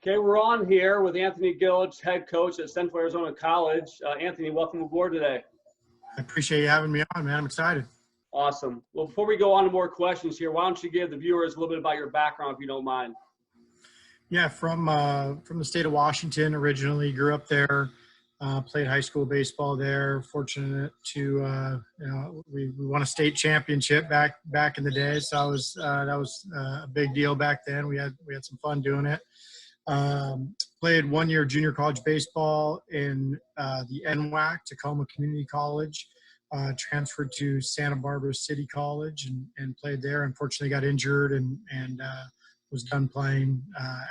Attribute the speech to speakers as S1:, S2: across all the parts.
S1: Okay, we're on here with Anthony Gilich, head coach at Central Arizona College. Anthony, welcome aboard today.
S2: I appreciate you having me on, man. I'm excited.
S1: Awesome. Well, before we go on to more questions here, why don't you give the viewers a little bit about your background, if you don't mind?
S2: Yeah, from the state of Washington originally. Grew up there. Played high school baseball there. Fortunate to we won a state championship back in the day. So that was a big deal back then. We had some fun doing it. Played 1 year junior college baseball in the NWAC, Tacoma Community College. Transferred to Santa Barbara City College and played there. Unfortunately, got injured and was done playing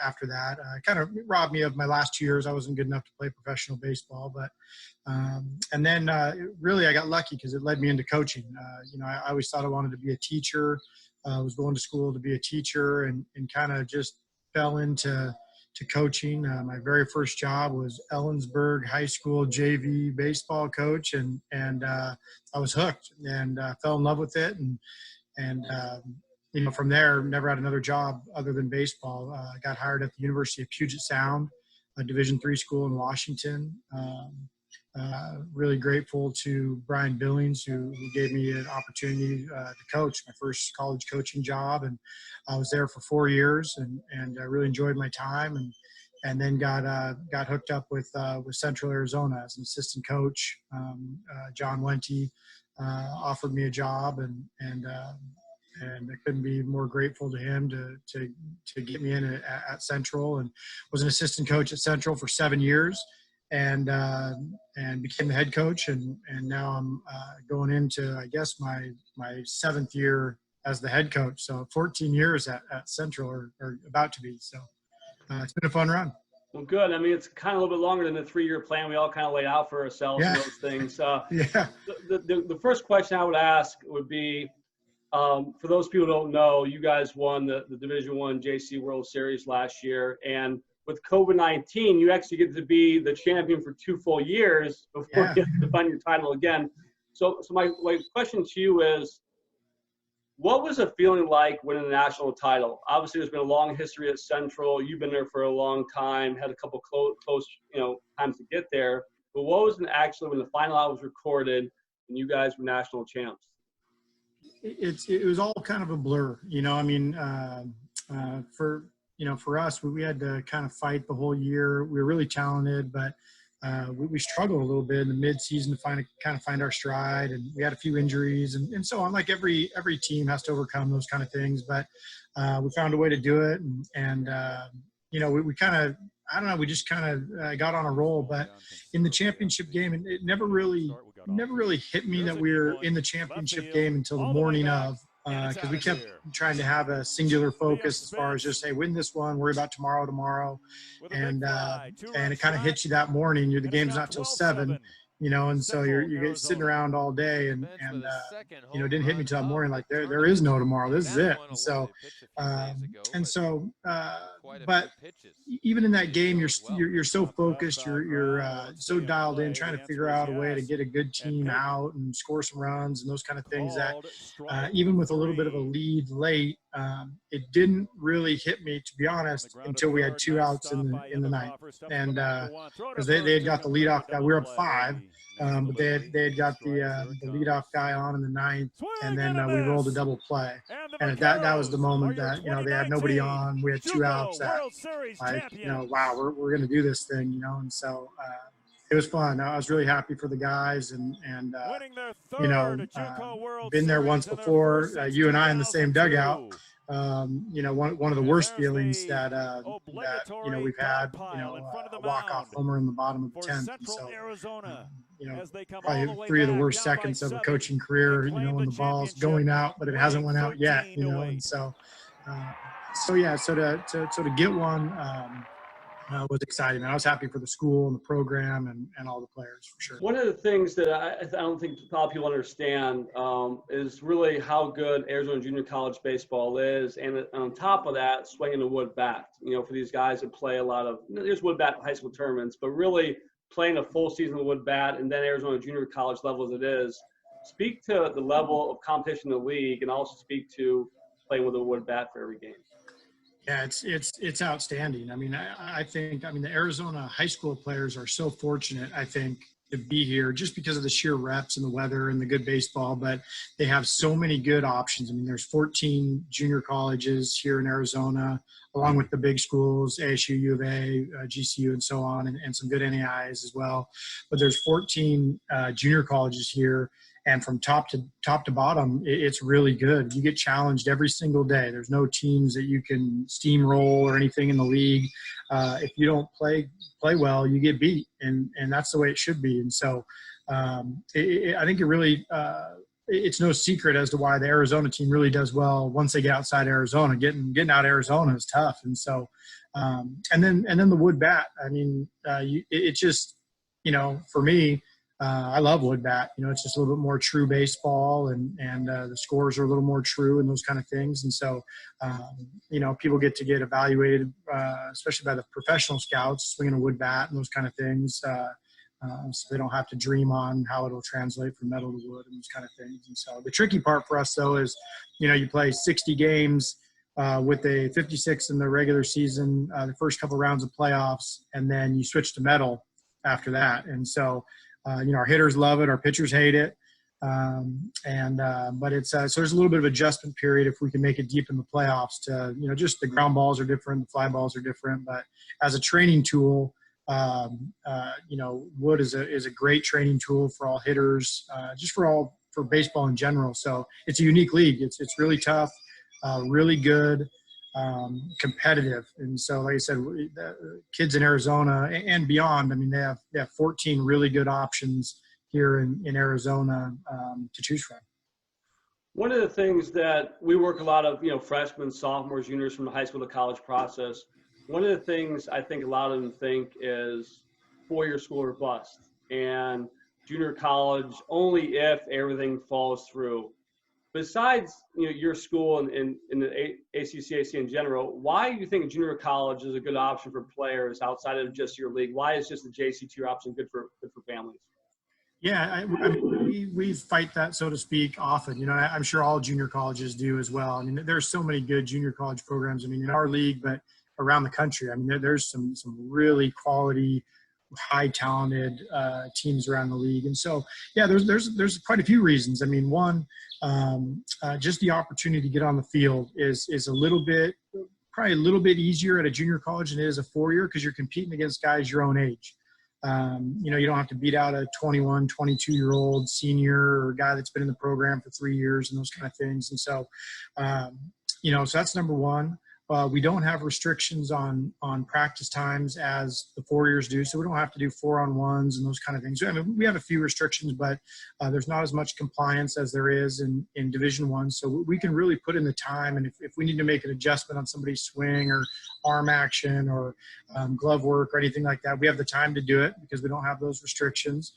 S2: after that. Kind of robbed me of my last 2 years. I wasn't good enough to play professional baseball, but and then really I got lucky because it led me into coaching. I always thought I wanted to be a teacher. I was going to school to be a teacher and kind of just fell into coaching. My very first job was Ellensburg High School JV baseball coach, and I was hooked and fell in love with it. From there, never had another job other than baseball. I got hired at the University of Puget Sound, a Division III school in Washington. Really grateful to Brian Billings, who gave me an opportunity to coach, my first college coaching job. And I was there for 4 years and I really enjoyed my time and then got hooked up with Central Arizona as an assistant coach. John Wente offered me a job and I couldn't be more grateful to him to get me in at Central, and was an assistant coach at Central for 7 years and became the head coach. And now I'm going into, I guess, my 7th year as the head coach. So 14 years at Central or about to be. So it's been a fun run.
S1: Well, good. I mean, it's kind of a little bit longer than the 3-year plan we all kind of laid out for ourselves and those things.
S2: Yeah.
S1: The first question I would ask would be, for those people who don't know, you guys won the Division I JC World Series last year, and with COVID-19, you actually get to be the champion for 2 full years before you defend your title again. So my question to you is, what was the feeling like winning the national title? Obviously, there's been a long history at Central. You've been there for a long time, had a couple close times to get there. But what was it actually when the final out was recorded and you guys were national champs?
S2: It was all kind of a blur, for us, we had to kind of fight the whole year. We were really talented, but we struggled a little bit in the mid-season to find our stride, and we had a few injuries and so on. Like every team has to overcome those kind of things, but we found a way to do it, and we kind of, I don't know, we just kind of got on a roll. But in the championship game, it never really hit me that we were in the championship game until the morning of, because we kept trying to have a singular focus as far as just, hey, win this one, worry about tomorrow. And it kind of hits you that morning. The game's not till 7, and so you're sitting around all day and it didn't hit me till that morning, like there is no tomorrow. This is it. But even in that game, you're so focused, you're so dialed in, trying to figure out a way to get a good team out and score some runs and those kind of things that even with a little bit of a lead late, it didn't really hit me, to be honest, until we had 2 outs in the ninth. And because they had got the leadoff guy, we were up 5, but they had got the leadoff guy on in the ninth, and then we rolled a double play. And that was the moment that they had nobody on. We had 2 outs. That wow, we're going to do this thing, and so it was fun. I was really happy for the guys, and been there once before. You and I in the same dugout. One of the worst feelings that we've had. A walk-off homer in the bottom of the 10th, and so probably 3 of the worst seconds of a coaching career. When the ball's going out, but it hasn't went out yet. And so to get one was exciting. I was happy for the school and the program and all the players, for sure.
S1: One of the things that I don't think a lot of people understand is really how good Arizona Junior College baseball is, and on top of that, swinging the wood bat. For these guys that play a lot of there's wood bat high school tournaments, but really playing a full season of wood bat and then Arizona Junior College level as it is. Speak to the level of competition in the league, and also speak to playing with a wood bat for every game.
S2: Yeah, it's outstanding. I mean, I think, I mean, the Arizona high school players are so fortunate, I think, to be here just because of the sheer reps and the weather and the good baseball, but they have so many good options. I mean, there's 14 junior colleges here in Arizona, along with the big schools, ASU, U of A, GCU, and so on, and some good NAIs as well. But there's 14 junior colleges here. And from top to bottom, it's really good. You get challenged every single day. There's no teams that you can steamroll or anything in the league. If you don't play well, you get beat, and that's the way it should be. And so, I think it really it's no secret as to why the Arizona team really does well once they get outside Arizona. Getting out of Arizona is tough, and so and then the wood bat. I mean, it just, for me. I love wood bat. It's just a little bit more true baseball, and the scores are a little more true and those kind of things. And so, people get evaluated, especially by the professional scouts, swinging a wood bat and those kind of things. So they don't have to dream on how it'll translate from metal to wood and those kind of things. And so the tricky part for us, though, is, you play 60 games with a 56 in the regular season, the first couple rounds of playoffs, and then you switch to metal after that. And so, our hitters love it, our pitchers hate it, but it's so there's a little bit of adjustment period if we can make it deep in the playoffs. To just the ground balls are different, the fly balls are different, but as a training tool, wood is a great training tool for all hitters, just for baseball in general. So it's a unique league. It's really tough, really good. Competitive. And so, like I said, the kids in Arizona and beyond, I mean, they have 14 really good options here in Arizona to choose from.
S1: One of the things that we work a lot of, freshmen, sophomores, juniors from the high school to college process. One of the things I think a lot of them think is 4-year school or bust, and junior college only if everything falls through. Besides, your school and the ACCAC in general, why do you think junior college is a good option for players outside of just your league? Why is just the JC2 option good for families?
S2: Yeah, I mean, we fight that, so to speak, often. I'm sure all junior colleges do as well. I mean, there's so many good junior college programs. I mean, in our league, but around the country. I mean, there's some really quality, high talented teams around the league. And so, yeah, there's quite a few reasons. I mean, one, just the opportunity to get on the field is probably a little bit easier at a junior college than it is a 4-year, because you're competing against guys your own age. You don't have to beat out a 21, 22-year-old senior or guy that's been in the program for 3 years and those kind of things. And so, so that's number one. We don't have restrictions on practice times as the 4-years do, so we don't have to do 4-on-1s and those kind of things. I mean, we have a few restrictions, but there's not as much compliance as there is in Division I. So we can really put in the time, and if we need to make an adjustment on somebody's swing or arm action or glove work or anything like that, we have the time to do it because we don't have those restrictions.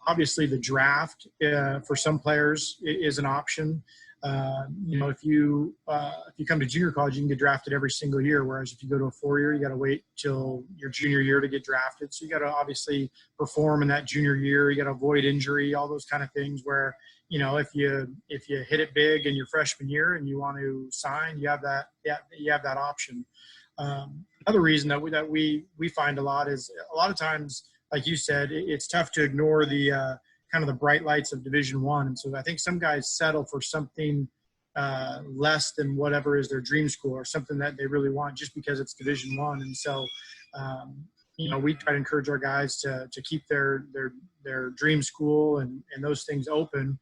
S2: Obviously, the draft for some players is an option. If you come to junior college, you can get drafted every single year. Whereas if you go to a 4-year, you got to wait till your junior year to get drafted. So you got to obviously perform in that junior year. You got to avoid injury, all those kind of things where, if you hit it big in your freshman year and you want to sign, you have that option. Another reason that we find a lot is a lot of times, like you said, it's tough to ignore the, kind of the bright lights of Division I. And so I think some guys settle for something less than whatever is their dream school or something that they really want just because it's Division I. And so, we try to encourage our guys to keep their dream school and those things open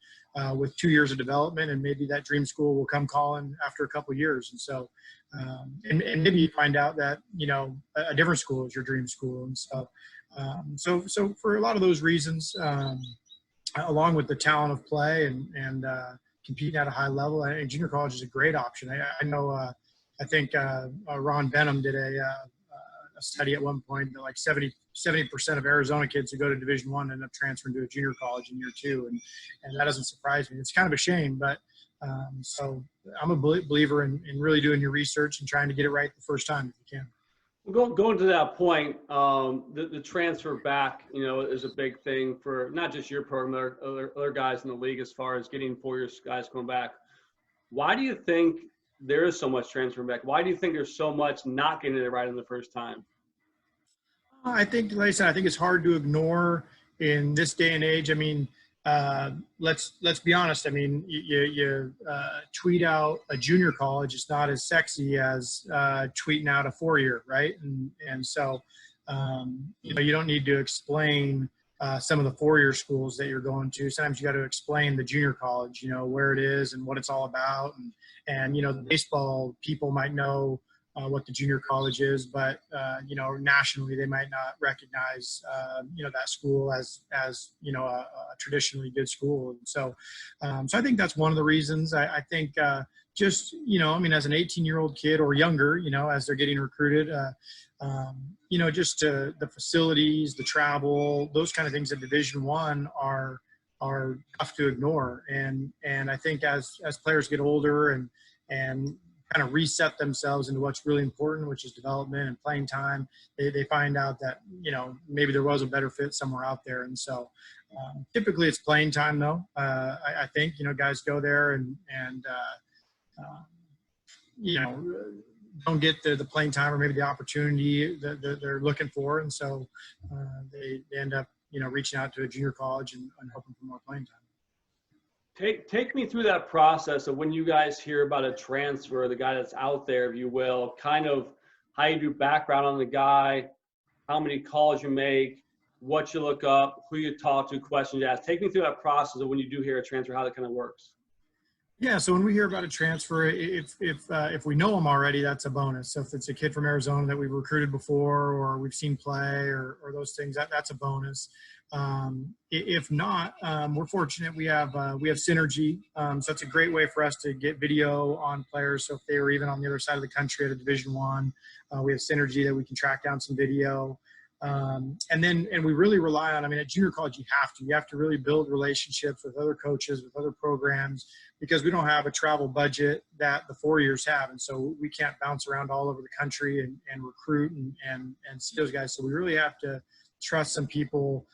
S2: with 2 years of development. And maybe that dream school will come calling after a couple of years. And so, and maybe you find out that, a different school is your dream school. And so, so for a lot of those reasons, along with the talent of play and competing at a high level, I think junior college is a great option. I know, I think Ron Benham did a study at one point that like 70% of Arizona kids who go to Division I end up transferring to a junior college in year 2. And that doesn't surprise me. It's kind of a shame, but so I'm a believer in really doing your research and trying to get it right the first time if you can.
S1: Going to that point, the transfer back, is a big thing for not just your program, other guys in the league as far as getting 4-year guys coming back. Why do you think there is so much transfer back? Why do you think there's so much not getting it right in the first time?
S2: I think, like I said, I think it's hard to ignore in this day and age. I mean, let's be honest. I mean, you tweet out a junior college. It's not as sexy as tweeting out a 4-year, right? And so, you know, you don't need to explain some of the 4-year schools that you're going to. Sometimes you got to explain the junior college, you know, where it is and what it's all about. And you know, the baseball people might know what the junior college is, but you know, nationally they might not recognize you know, that school as you know, a traditionally good school. And so so I think that's one of the reasons. I think just, you know, I mean, as an 18-year-old kid or younger, you know, as they're getting recruited, you know, just the facilities, the travel, those kind of things at Division I are tough to ignore. And I think as players get older and kind of reset themselves into what's really important, which is development and playing time, they find out that, you know, maybe there was a better fit somewhere out there. And so typically it's playing time though. I think, you know, guys go there and you know, don't get the playing time or maybe the opportunity that they're looking for. And so they end up, you know, reaching out to a junior college and hoping for more playing time.
S1: Take me through that process of when you guys hear about a transfer, the guy that's out there, if you will, kind of how you do background on the guy, how many calls you make, what you look up, who you talk to, questions you ask. Take me through that process of when you do hear a transfer, how that kind of works.
S2: Yeah, so when we hear about a transfer, if we know them already, that's a bonus. So if it's a kid from Arizona that we've recruited before or we've seen play or those things, that's a bonus. If not, we're fortunate we have synergy. So it's a great way for us to get video on players. So if they were even on the other side of the country at a Division I, we have synergy that we can track down some video. And we really rely on, I mean, at junior college, you have to really build relationships with other coaches, with other programs, because we don't have a travel budget that the 4-years have. And so we can't bounce around all over the country and recruit and see those guys. So we really have to trust some people,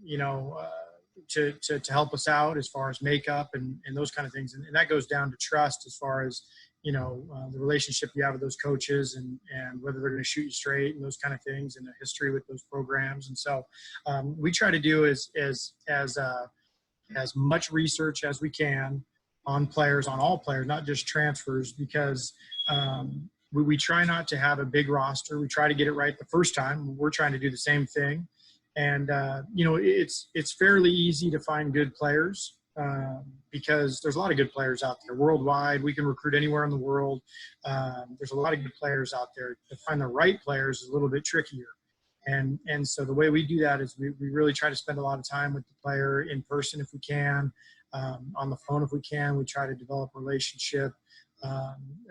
S2: you know, to help us out as far as makeup and those kind of things. And that goes down to trust as far as, you know, the relationship you have with those coaches and whether they're going to shoot you straight and those kind of things and the history with those programs. And so we try to do as much research as we can on players, on all players, not just transfers, because we try not to have a big roster. We try to get it right the first time. We're trying to do the same thing. And, you know, it's fairly easy to find good players because there's a lot of good players out there worldwide. We can recruit anywhere in the world. There's a lot of good players out there. To find the right players is a little bit trickier. And so the way we do that is we really try to spend a lot of time with the player in person if we can, on the phone if we can. We try to develop a relationship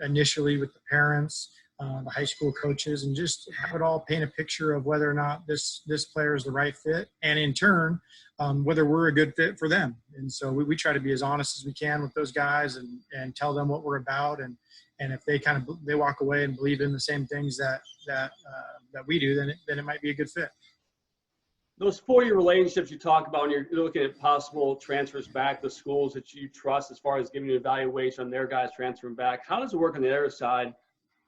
S2: initially with the parents, the high school coaches, and just have it all paint a picture of whether or not this player is the right fit, and in turn, whether we're a good fit for them. And so we try to be as honest as we can with those guys and tell them what we're about. And if they walk away and believe in the same things that we do, then it might be a good fit.
S1: Those 4-year relationships you talk about when you're looking at possible transfers back to schools that you trust as far as giving you evaluation on their guys transferring back, how does it work on the other side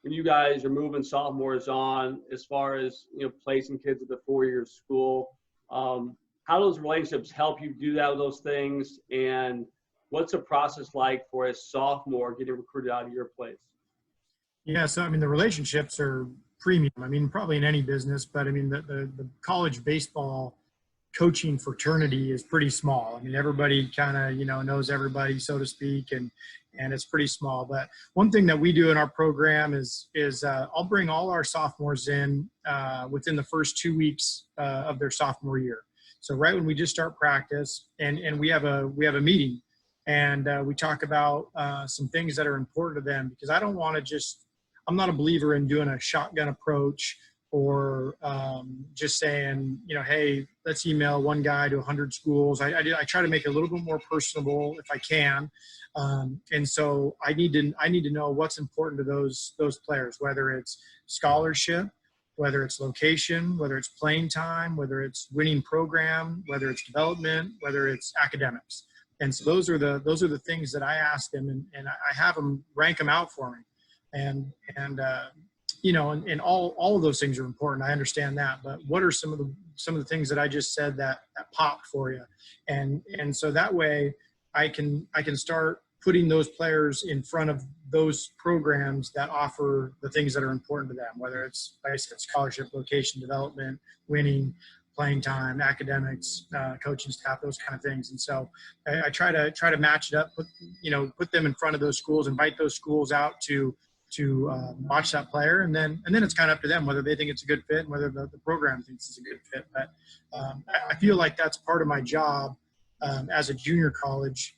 S1: when you guys are moving sophomores on as far as, you know, placing kids at the 4-year school? How do those relationships help you do that with those things? And what's the process like for a sophomore getting recruited out of your place?
S2: Yeah, so I mean, the relationships are premium. I mean, probably in any business, but I mean, the college baseball coaching fraternity is pretty small. I mean, everybody kind of, you know, knows everybody, so to speak, and it's pretty small. But one thing that we do in our program is I'll bring all our sophomores in within the first 2 weeks of their sophomore year. So right when we just start practice, and we have a meeting, and we talk about some things that are important to them, because I don't want to I'm not a believer in doing a shotgun approach or just saying, you know, hey, let's email one guy to 100 schools. I try to make it a little bit more personable if I can. And so I need to know what's important to those players, whether it's scholarship, whether it's location, whether it's playing time, whether it's winning program, whether it's development, whether it's academics. And so those are the things that I ask them, and I have them rank them out for me. And and all of those things are important. I understand that, but what are some of the things that I just said that popped for you? And so that way I can start putting those players in front of those programs that offer the things that are important to them, whether it's, like I said, scholarship, location development, winning, playing time, academics, coaching staff, those kind of things. And so I try to match it up, put them in front of those schools, invite those schools out to watch that player, and then it's kind of up to them whether they think it's a good fit and whether the program thinks it's a good fit. But I feel like that's part of my job as a junior college.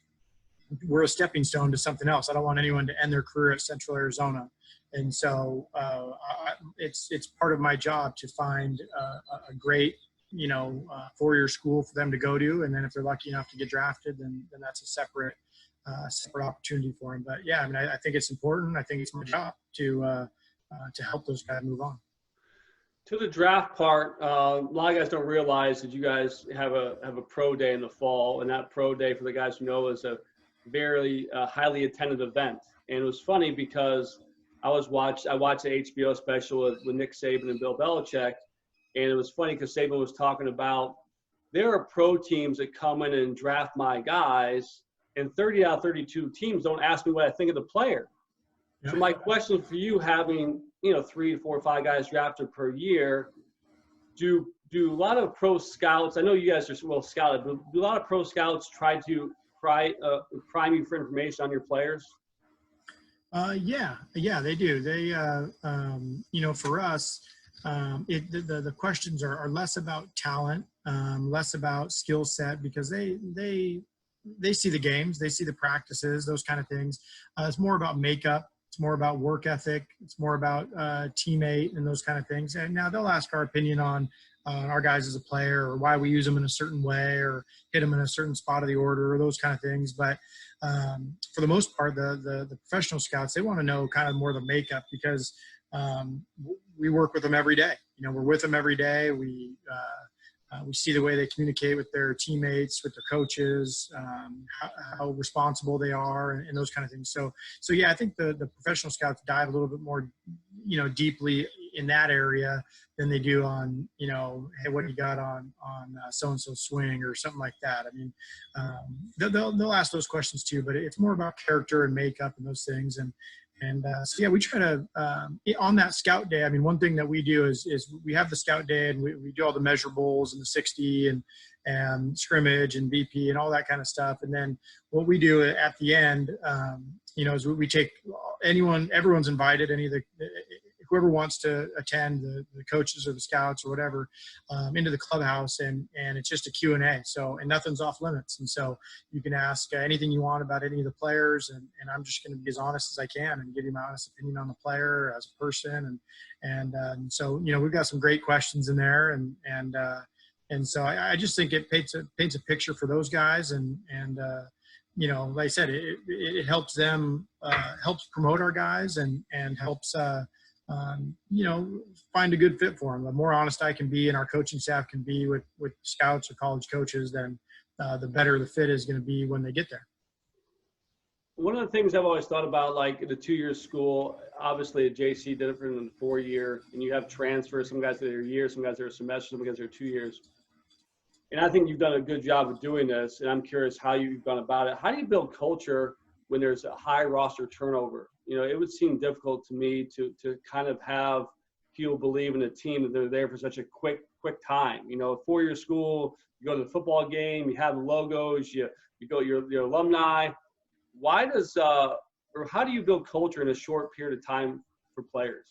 S2: We're a stepping stone to something else. I don't want anyone to end their career at Central Arizona, and so it's part of my job to find a great 4-year school for them to go to, and then if they're lucky enough to get drafted, then that's a separate opportunity for them. But yeah, I mean, I think it's important. I think it's my job to help those guys move on.
S1: To the draft part, a lot of guys don't realize that you guys have a pro day in the fall, and that pro day, for the guys who know, is a very highly attended event. And it was funny because I watched the HBO special with Nick Saban and Bill Belichick, and it was funny because Saban was talking about there are pro teams that come in and draft my guys, and 30 out of 32 teams don't ask me what I think of the player. Yeah. So my question for you, having 3, 4, 5 guys drafted per year, do a lot of pro scouts? I know you guys are well scouted, but do a lot of pro scouts try to prime you for information on your players?
S2: Yeah, they do. They, for us, the questions are less about talent, less about skill set, because they see the games, they see the practices, those kind of things. It's more about makeup. It's more about work ethic. It's more about teammate and those kind of things. And now they'll ask our opinion on our guys as a player, or why we use them in a certain way, or hit them in a certain spot of the order, or those kind of things. But for the most part, the professional scouts, they want to know kind of more the makeup, because we work with them every day. We're with them every day. We see the way they communicate with their teammates, with their coaches, how responsible they are, and those kind of things. So yeah, I think the professional scouts dive a little bit more, deeply in that area than they do on, hey, what you got on so-and-so swing or something like that. I mean, they'll ask those questions too, but it's more about character and makeup and those things. And so yeah, we try to on that scout day. I mean, one thing that we do is we have the scout day, and we do all the measurables and the 60 and scrimmage and BP and all that kind of stuff. And then what we do at the end, is we take everyone's invited, whoever wants to attend, the coaches or the scouts or whatever, into the clubhouse, and it's just a Q&A. So, and nothing's off limits. And so you can ask anything you want about any of the players, and I'm just going to be as honest as I can and give you my honest opinion on the player as a person. And so, we've got some great questions in there, and so I just think it paints a picture for those guys, and like I said, it helps them, helps promote our guys, and helps find a good fit for them. The more honest I can be, and our coaching staff can be with scouts or college coaches, then the better the fit is going to be when they get there.
S1: One of the things I've always thought about, like the 2-year school, obviously at JC different than the 4-year, and you have transfers. Some guys that are a year, some guys that are a semester, some guys that are 2 years. And I think you've done a good job of doing this, and I'm curious how you've gone about it. How do you build culture when there's a high roster turnover? It would seem difficult to me to kind of have people believe in a team that they're there for such a quick time. A 4-year school, you go to the football game, you have the logos, you go your alumni. Why does or how do you build culture in a short period of time for players?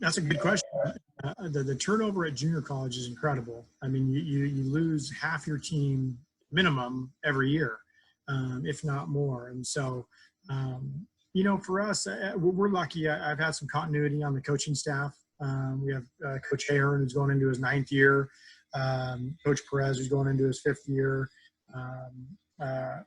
S2: That's a good question. The turnover at junior college is incredible. I mean, you lose half your team minimum every year, if not more. And so, for us, we're lucky. I've had some continuity on the coaching staff. We have Coach Aaron, who's going into his 9th year, Coach Perez, who's going into his 5th year,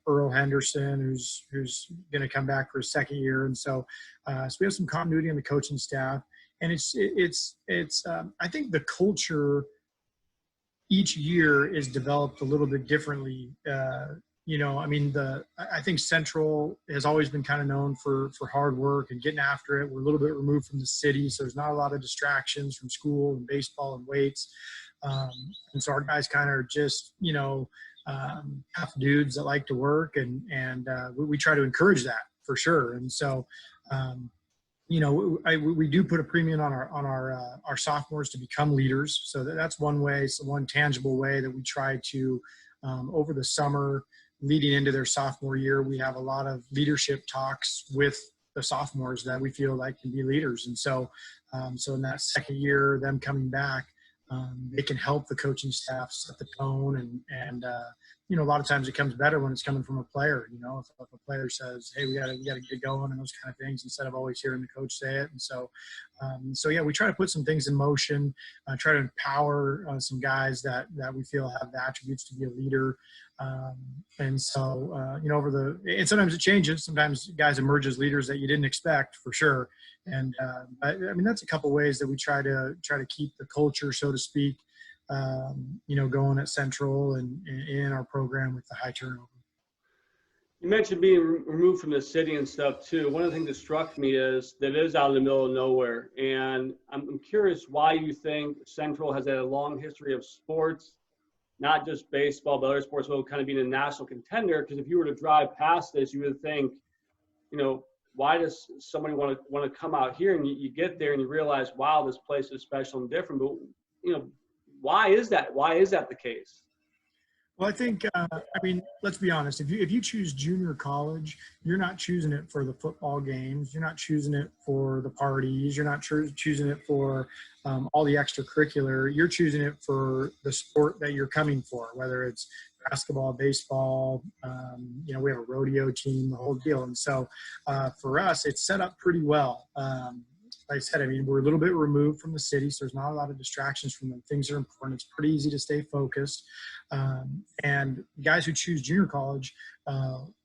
S2: Earl Henderson, who's going to come back for his 2nd year. And so we have some continuity on the coaching staff. And it's I think the culture each year is developed a little bit differently. I mean, I think Central has always been kind of known for hard work and getting after it. We're a little bit removed from the city, so there's not a lot of distractions from school and baseball and weights. And so our guys kind of are just, tough dudes that like to work, and we try to encourage that for sure. And so, we do put a premium on our sophomores to become leaders. So that's one way, so one tangible way that we try to, over the summer leading into their sophomore year, we have a lot of leadership talks with the sophomores that we feel like can be leaders. And so, so in that second year, them coming back, they can help the coaching staff set the tone, and a lot of times it comes better when it's coming from a player. If a player says, "Hey, we gotta get going," and those kind of things, instead of always hearing the coach say it. And so, yeah, we try to put some things in motion, try to empower some guys that we feel have the attributes to be a leader. And so, and sometimes it changes. Sometimes guys emerge as leaders that you didn't expect, for sure. And I mean, that's a couple ways that we try to keep the culture, so to speak, going at Central and in our program with the high turnover.
S1: You mentioned being removed from the city and stuff too. One of the things that struck me is that it is out in the middle of nowhere. And I'm curious why you think Central has had a long history of sports, not just baseball, but other sports, will kind of being a national contender. Because if you were to drive past this, you would think, why does somebody want to come out here? And you get there and you realize, wow, this place is special and different. But, why is that? Why is that the case?
S2: Well, I think, let's be honest. If you choose junior college, you're not choosing it for the football games. You're not choosing it for the parties. You're not choosing it for all the extracurricular. You're choosing it for the sport that you're coming for, whether it's basketball, baseball, we have a rodeo team, the whole deal. And so for us, it's set up pretty well. Like I said, we're a little bit removed from the city, so there's not a lot of distractions from them. Things are important. It's pretty easy to stay focused. And guys who choose junior college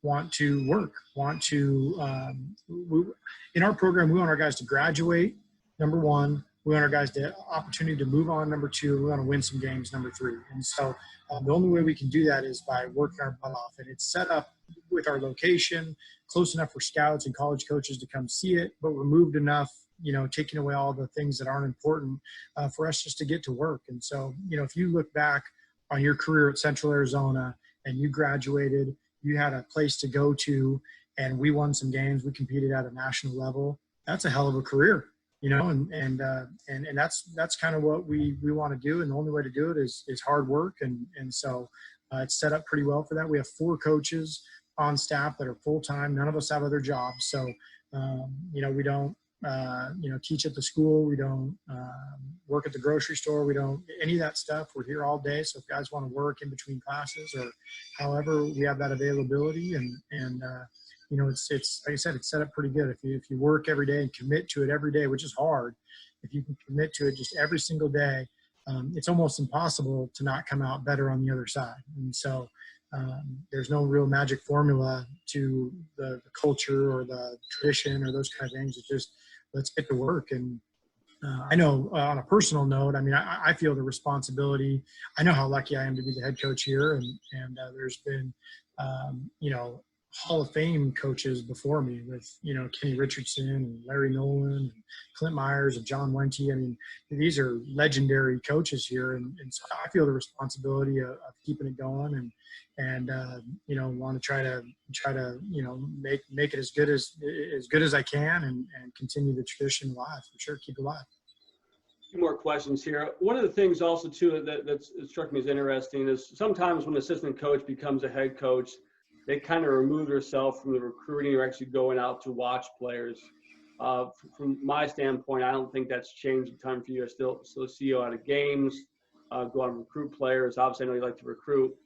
S2: want to work, in our program, we want our guys to graduate, number one. We want our guys to opportunity to move on, number two. We want to win some games, number three. And so the only way we can do that is by working our butt off. And it's set up with our location, close enough for scouts and college coaches to come see it, but removed enough, taking away all the things that aren't important for us just to get to work. And so, if you look back on your career at Central Arizona and you graduated, you had a place to go to, and we won some games, we competed at a national level, that's a hell of a career, and that's kind of what we want to do. And the only way to do it is hard work. And so it's set up pretty well for that. We have 4 coaches on staff that are full-time. None of us have other jobs. So, we don't, teach at the school. We don't work at the grocery store. We don't any of that stuff. We're here all day. So if guys want to work in between classes or however, we have that availability. And it's like I said, it's set up pretty good. If you work every day and commit to it every day, which is hard, if you can commit to it just every single day, it's almost impossible to not come out better on the other side. And so there's no real magic formula to the culture or the tradition or those kind of things. It's just, let's get to work. And I know on a personal note, I feel the responsibility. I know how lucky I am to be the head coach here. And there's been, Hall of Fame coaches before me with, Kenny Richardson and Larry Nolan and Clint Myers and John Wente. These are legendary coaches here. And so I feel the responsibility of keeping it going and want to try to, make it as good as I can and continue the tradition alive, for sure. Keep it alive.
S1: A few more questions here. One of the things also too that struck me as interesting is sometimes when an assistant coach becomes a head coach, they kind of remove themselves from the recruiting or actually going out to watch players. From my standpoint, I don't think that's changed a ton for you. I still see you out of games, go out and recruit players. Obviously, I know you like to recruit.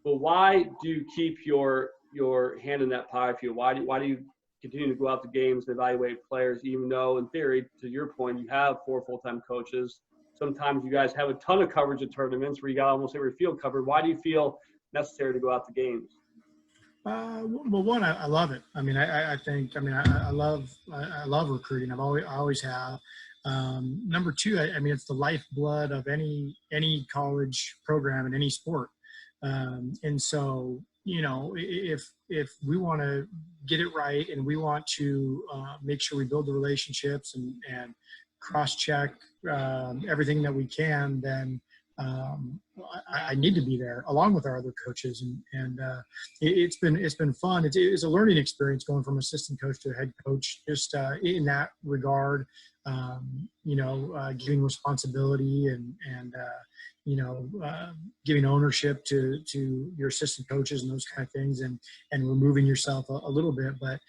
S1: But why do you keep your hand in that pie for you? Why do you continue to go out to games and evaluate players, even though, in theory, to your point, you have 4 full-time coaches? Sometimes you guys have a ton of coverage at tournaments where you got almost every field covered. Why do you feel necessary to go out to games?
S2: Well, one, I love it. I love recruiting. I always have. Number two, I mean, it's the lifeblood of any college program in any sport. And so, you know, if we want to get it right and we want to make sure we build the relationships and cross-check everything that we can, then I need to be there along with our other coaches, and it's been fun. It's a learning experience going from assistant coach to head coach, just in that regard. You know, giving responsibility and you know, giving ownership to your assistant coaches and those kind of things, and removing yourself a little bit. But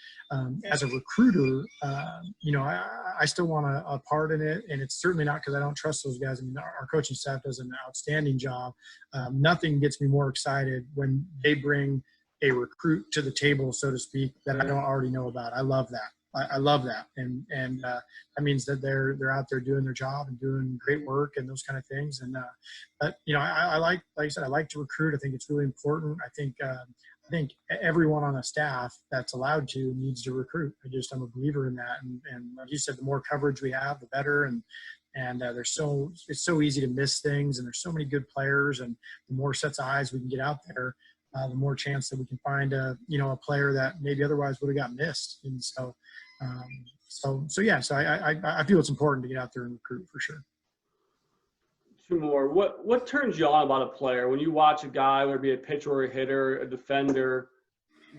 S2: as a recruiter, you know, I still want a part in it, and it's certainly not because I don't trust those guys. I mean, our coaching staff does an outstanding job. Nothing gets me more excited when they bring a recruit to the table, so to speak, that I don't already know about. I love that. I love that, and that means that they're out there doing their job and doing great work and those kind of things. And but you know, I like I said, I like to recruit. I think it's really important. I think everyone on a staff that's allowed to needs to recruit. I'm a believer in that. And like you said, the more coverage we have, the better. And it's so easy to miss things, and there's so many good players, and the more sets of eyes we can get out there, the more chance that we can find a player that maybe otherwise would have got missed. And so I feel it's important to get out there and recruit for sure.
S1: Two more. What turns you on about a player when you watch a guy, whether it be a pitcher or a hitter, a defender?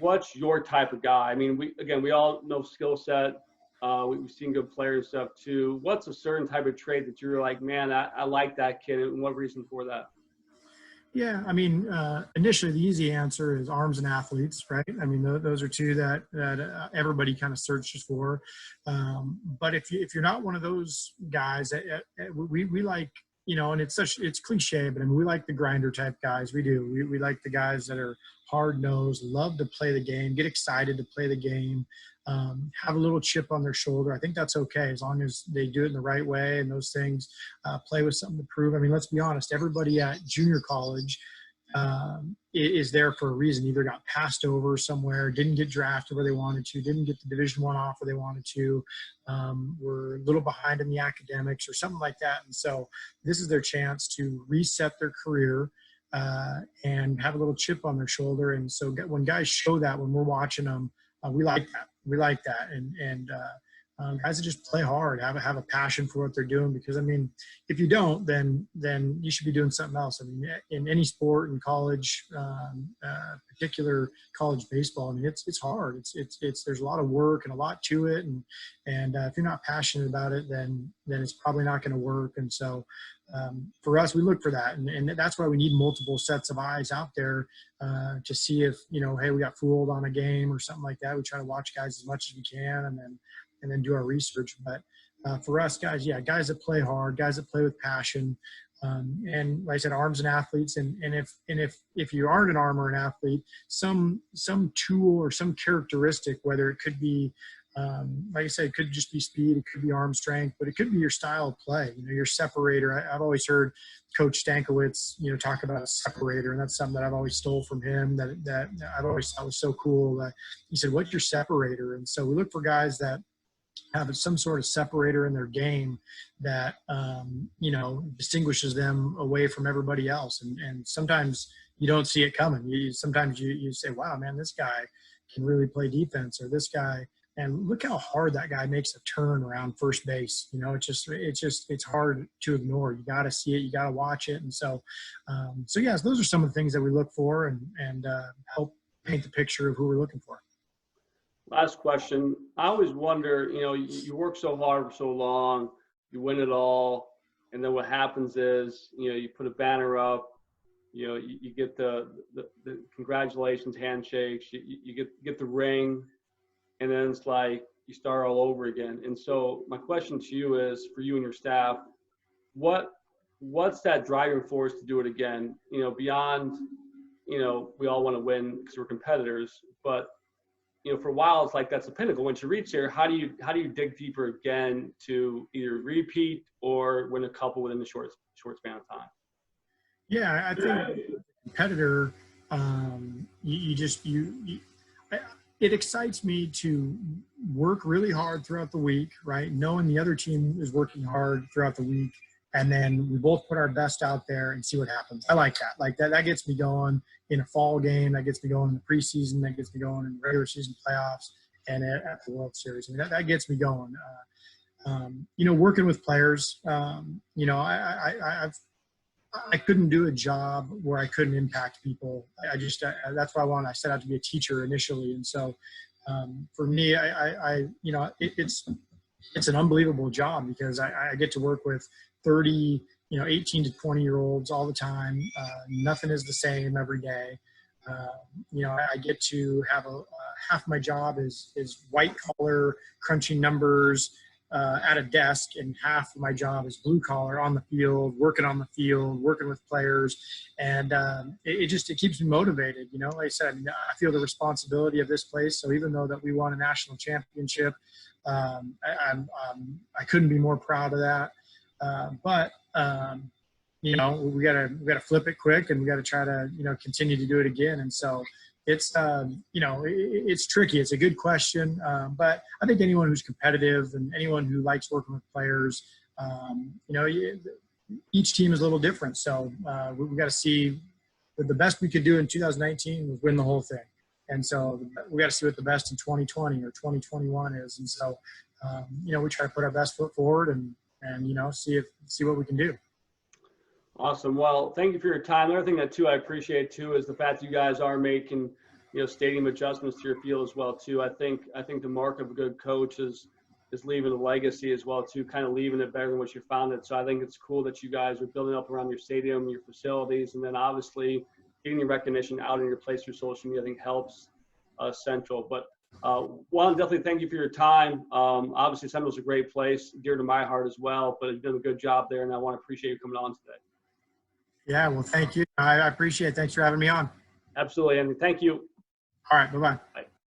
S1: What's your type of guy? I mean, we all know skill set. We've seen good players and stuff too. What's a certain type of trait that you're like, man, I like that kid, and what reason for that?
S2: Yeah, I mean, initially the easy answer is arms and athletes, right? I mean, those are two that everybody kind of searches for. But if you're not one of those guys, we like, you know, and it's cliche, but I mean, we like the grinder type guys. We do. We like the guys that are hard nosed, love to play the game, get excited to play the game, have a little chip on their shoulder. I think that's okay as long as they do it in the right way and those things, play with something to prove. I mean, let's be honest, everybody at junior college is there for a reason. Either got passed over somewhere, didn't get drafted where they wanted to, didn't get the Division I offer they wanted to, were a little behind in the academics or something like that. And so this is their chance to reset their career and have a little chip on their shoulder. And so when guys show that, when we're watching them, we like that. We like that. And guys that just play hard, have a passion for what they're doing. Because I mean, if you don't, then you should be doing something else. I mean, in any sport, in college, particular college baseball, I mean, it's hard. It's there's a lot of work and a lot to it. And if you're not passionate about it, then it's probably not going to work. And so for us, we look for that. And that's why we need multiple sets of eyes out there to see if, you know, hey, we got fooled on a game or something like that. We try to watch guys as much as we can and then do our research. But for us guys, guys that play hard, guys that play with passion, and like I said, arms and athletes. And if you aren't an arm or an athlete, some tool or some characteristic, whether it could be, like I said, it could just be speed, it could be arm strength, but it could be your style of play, you know, your separator. I've always heard Coach Stankiewicz, you know, talk about a separator, and that's something that I've always stole from him that I've always thought was so cool. That he said, what's your separator? And so we look for guys that have some sort of separator in their game that, you know, distinguishes them away from everybody else. And sometimes you don't see it coming. Sometimes you say, wow, man, this guy can really play defense, or this guy, and look how hard that guy makes a turn around first base. You know, it's hard to ignore. You got to see it. You got to watch it. And so yes, those are some of the things that we look for and help paint the picture of who we're looking for.
S1: Last question. I always wonder, you know, you work so hard for so long, you win it all, and then what happens is, you know, you put a banner up, you know, you get the congratulations handshakes, you get the ring, and then it's like you start all over again. And so my question to you is, for you and your staff, what's that driving force to do it again? You know, beyond, you know, we all want to win because we're competitors, but you know, for a while, it's like that's the pinnacle. Once you reach there, how do you dig deeper again to either repeat or win a couple within the short span of time?
S2: Yeah, I think competitor, it excites me to work really hard throughout the week, right? Knowing the other team is working hard throughout the week, and then we both put our best out there and see what happens. I like that. Like that gets me going in a fall game. That gets me going in the preseason. That gets me going in regular season playoffs and at the World Series. I mean, that gets me going. Working with players, I couldn't do a job where I couldn't impact people. That's why I set out to be a teacher initially. And so for me, it's an unbelievable job because I get to work with 30, 18 to 20-year-olds all the time. Nothing is the same every day. I get to have half my job is white collar, crunching numbers at a desk, and half of my job is blue collar on the field, working with players. And it keeps me motivated. Like I said, I feel the responsibility of this place. So even though that we won a national championship, I couldn't be more proud of that. But we gotta flip it quick, and we gotta try to, continue to do it again. And so it's, it's tricky. It's a good question. But I think anyone who's competitive and anyone who likes working with players, each team is a little different. So we got to see what the best we could do in 2019 was win the whole thing. And so we got to see what the best in 2020 or 2021 is. And so, we try to put our best foot forward and see what we can do.
S1: Awesome. Well, thank you for your time. Another thing that I appreciate too is the fact that you guys are making, stadium adjustments to your field as well too. I think the mark of a good coach is leaving a legacy as well too, kind of leaving it better than what you found it. So I think it's cool that you guys are building up around your stadium, your facilities, and then obviously getting the recognition out in your place through social media, I think helps Central. But one, definitely thank you for your time. Obviously Central's a great place, dear to my heart as well, but you've done a good job there, and I want to appreciate you coming on today.
S2: Yeah, well, thank you. I appreciate it. Thanks for having me on.
S1: Absolutely, Andy. Thank you.
S2: All right, bye-bye.
S1: Bye.